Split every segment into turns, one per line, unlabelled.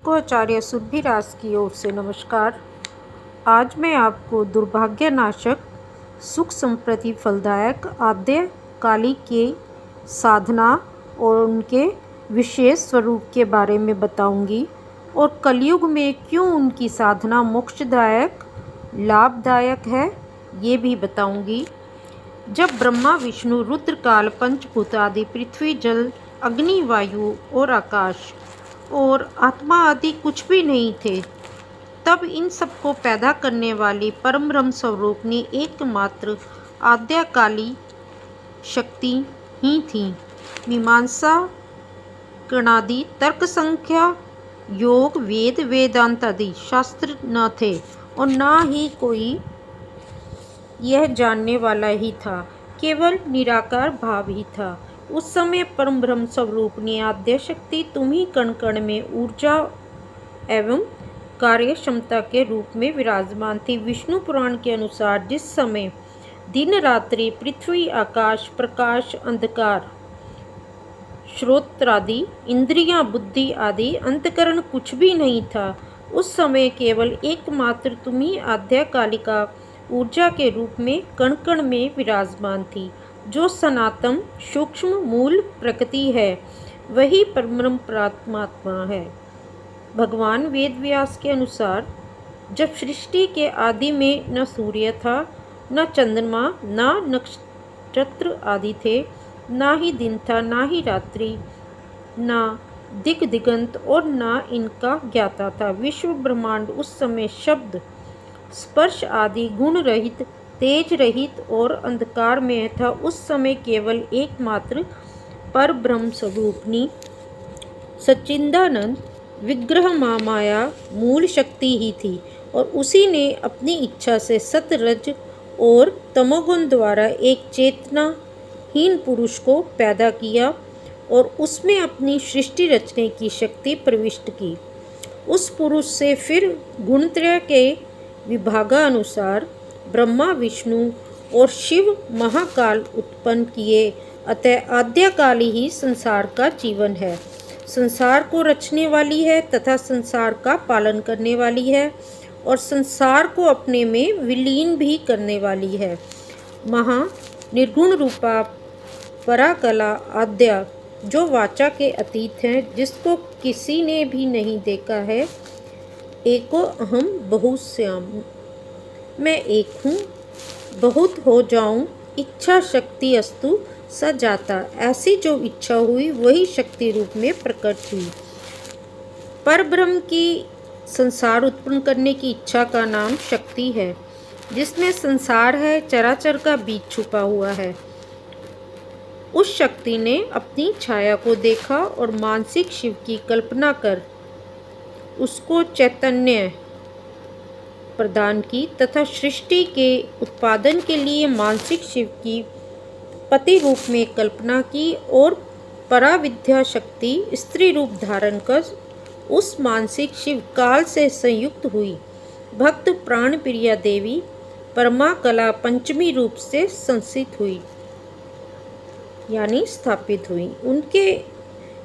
सबको आचार्य सुरभिराज की ओर से नमस्कार। आज मैं आपको दुर्भाग्यनाशक सुख समृद्धि फलदायक आद्य काली के साधना और उनके विशेष स्वरूप के बारे में बताऊंगी और कलयुग में क्यों उनकी साधना मोक्षदायक लाभदायक है ये भी बताऊंगी। जब ब्रह्मा विष्णु रुद्रकाल पंचभूत आदि पृथ्वी जल अग्नि वायु और आकाश और आत्मा आदि कुछ भी नहीं थे, तब इन सबको पैदा करने वाली परम ब्रह्म स्वरूप ने एकमात्र आद्यकाली शक्ति ही थी। मीमांसा गणादि तर्क संख्या योग वेद वेदांत आदि शास्त्र न थे और न ही कोई यह जानने वाला ही था, केवल निराकार भाव ही था। उस समय परम ब्रह्म स्वरूप ने आद्य शक्ति तुम्ही कण कण में ऊर्जा एवं कार्य क्षमता के रूप में विराजमान थी। विष्णु पुराण के अनुसार जिस समय दिन रात्रि पृथ्वी आकाश प्रकाश अंधकार श्रोत्रादि इंद्रियां बुद्धि आदि अंतकरण कुछ भी नहीं था, उस समय केवल एकमात्र तुम्ही आद्य कालिका ऊर्जा के रूप में कण कण में विराजमान थी। जो सनातन सूक्ष्म मूल प्रकृति है वही परम परमात्मा है। भगवान वेद व्यास के अनुसार जब सृष्टि के आदि में न सूर्य था, न चंद्रमा, न नक्षत्र आदि थे, न ही दिन था, न ही रात्रि, न दिग दिगंत और न इनका ज्ञाता था। विश्व ब्रह्मांड उस समय शब्द स्पर्श आदि गुण रहित तेज रहित और अंधकार में था। उस समय केवल एकमात्र पर ब्रह्म स्वरूपनी सच्चिदानंद विग्रह माया मूल शक्ति ही थी और उसी ने अपनी इच्छा से सतरज और तमोगुण द्वारा एक चेतनाहीन पुरुष को पैदा किया और उसमें अपनी सृष्टि रचने की शक्ति प्रविष्ट की। उस पुरुष से फिर गुणत्रय के विभागानुसार ब्रह्मा विष्णु और शिव महाकाल उत्पन्न किए। अतः आद्यकाली ही संसार का जीवन है, संसार को रचने वाली है तथा संसार का पालन करने वाली है और संसार को अपने में विलीन भी करने वाली है। महा निर्गुण रूपा पराकला आद्या जो वाचा के अतीत है, जिसको किसी ने भी नहीं देखा है। एको अहम बहुश्याम, मैं एक हूँ बहुत हो जाऊँ, इच्छा शक्ति अस्तु सजाता, ऐसी जो इच्छा हुई वही शक्ति रूप में प्रकट हुई। पर ब्रह्म की संसार उत्पन्न करने की इच्छा का नाम शक्ति है, जिसमें संसार है चराचर का बीज छुपा हुआ है। उस शक्ति ने अपनी छाया को देखा और मानसिक शिव की कल्पना कर उसको चैतन्य प्रदान की तथा सृष्टि के उत्पादन के लिए मानसिक शिव की पति रूप में कल्पना की और पराविद्या शक्ति स्त्री रूप धारण कर उस मानसिक शिव काल से संयुक्त हुई। भक्त प्राण प्रिया देवी परमा कला पंचमी रूप से संसित हुई यानी स्थापित हुई। उनके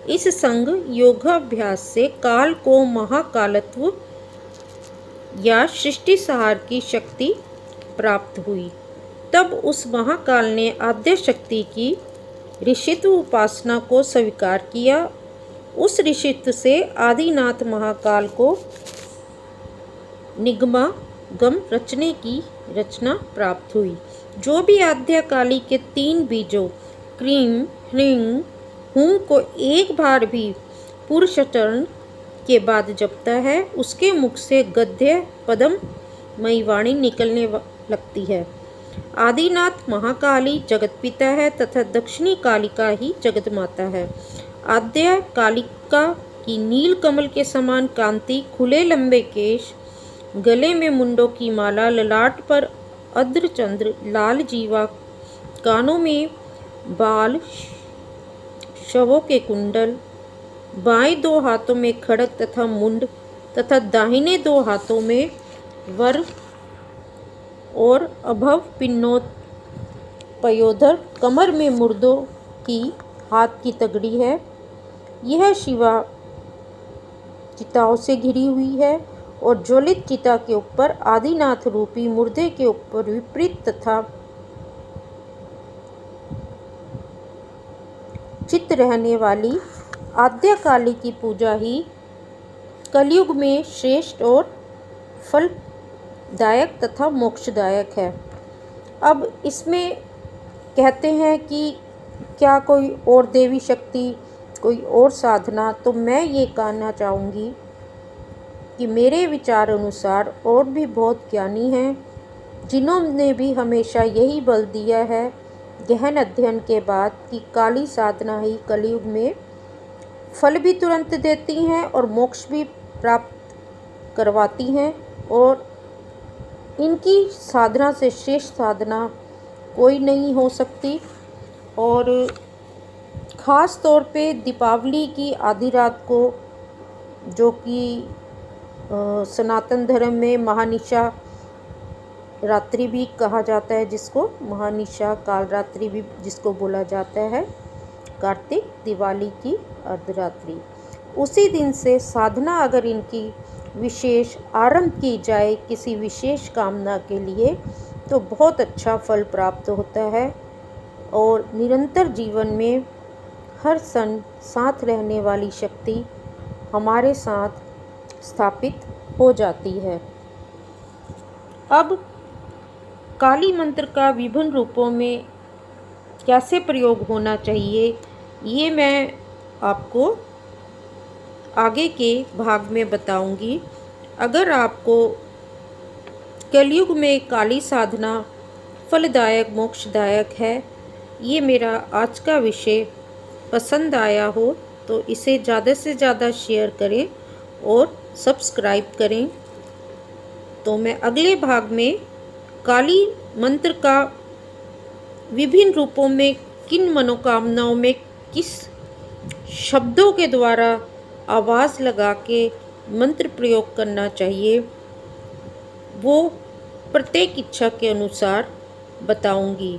इस संग योगाभ्यास से काल को महाकालत्व या सृष्टि सहार की शक्ति प्राप्त हुई। तब उस महाकाल ने आद्य शक्ति की ऋषित्व उपासना को स्वीकार किया। उस ऋषित्व से आदिनाथ महाकाल को निगमागम रचने की रचना प्राप्त हुई। जो भी आद्यकाली के 3 बीजों क्रीम ह्रीं हूं को एक बार भी पुरुषचरण के बाद जपता है, उसके मुख से गद्य पदम मई वाणी निकलने लगती है। आदिनाथ महाकाली जगत पिता है तथा दक्षिणी कालिका ही जगत माता है। आद्य कालिका की नील कमल के समान कांति, खुले लंबे केश, गले में मुंडों की माला, ललाट पर अर्धचंद्र लाल जीवा, कानों में बाल, शवों के कुंडल, बाएं 2 हाथों में खड़ग तथा मुंड तथा दाहिने 2 हाथों में वर और अभव पिन्नोत पयोधर, कमर में मुर्दों की हाथ की तगड़ी है। यह शिवा चिताओं से घिरी हुई है और ज्वलित चिता के ऊपर आदिनाथ रूपी मुर्दे के ऊपर विपरीत तथा चित रहने वाली आद्यकाली की पूजा ही कलयुग में श्रेष्ठ और फलदायक तथा मोक्षदायक है। अब इसमें कहते हैं कि क्या कोई और देवी शक्ति, कोई और साधना, तो मैं ये कहना चाहूँगी कि मेरे विचार अनुसार और भी बहुत ज्ञानी हैं जिन्होंने भी हमेशा यही बल दिया है गहन अध्ययन के बाद कि काली साधना ही कलयुग में फल भी तुरंत देती हैं और मोक्ष भी प्राप्त करवाती हैं और इनकी साधना से श्रेष्ठ साधना कोई नहीं हो सकती। और ख़ास तौर पे दीपावली की आधी रात को, जो कि सनातन धर्म में महानिशा रात्रि भी कहा जाता है, जिसको महानिशा काल रात्रि भी जिसको बोला जाता है, कार्तिक दिवाली की अर्धरात्रि, उसी दिन से साधना अगर इनकी विशेष आरंभ की जाए किसी विशेष कामना के लिए तो बहुत अच्छा फल प्राप्त होता है और निरंतर जीवन में हर क्षण साथ रहने वाली शक्ति हमारे साथ स्थापित हो जाती है। अब काली मंत्र का विभिन्न रूपों में कैसे प्रयोग होना चाहिए ये मैं आपको आगे के भाग में बताऊंगी। अगर आपको कलयुग में काली साधना फलदायक मोक्षदायक है, ये मेरा आज का विषय पसंद आया हो तो इसे ज़्यादा से ज़्यादा शेयर करें और सब्सक्राइब करें। तो मैं अगले भाग में काली मंत्र का विभिन्न रूपों में किन मनोकामनाओं में किस शब्दों के द्वारा आवाज़ लगा के मंत्र प्रयोग करना चाहिए वो प्रत्येक इच्छा के अनुसार बताऊंगी।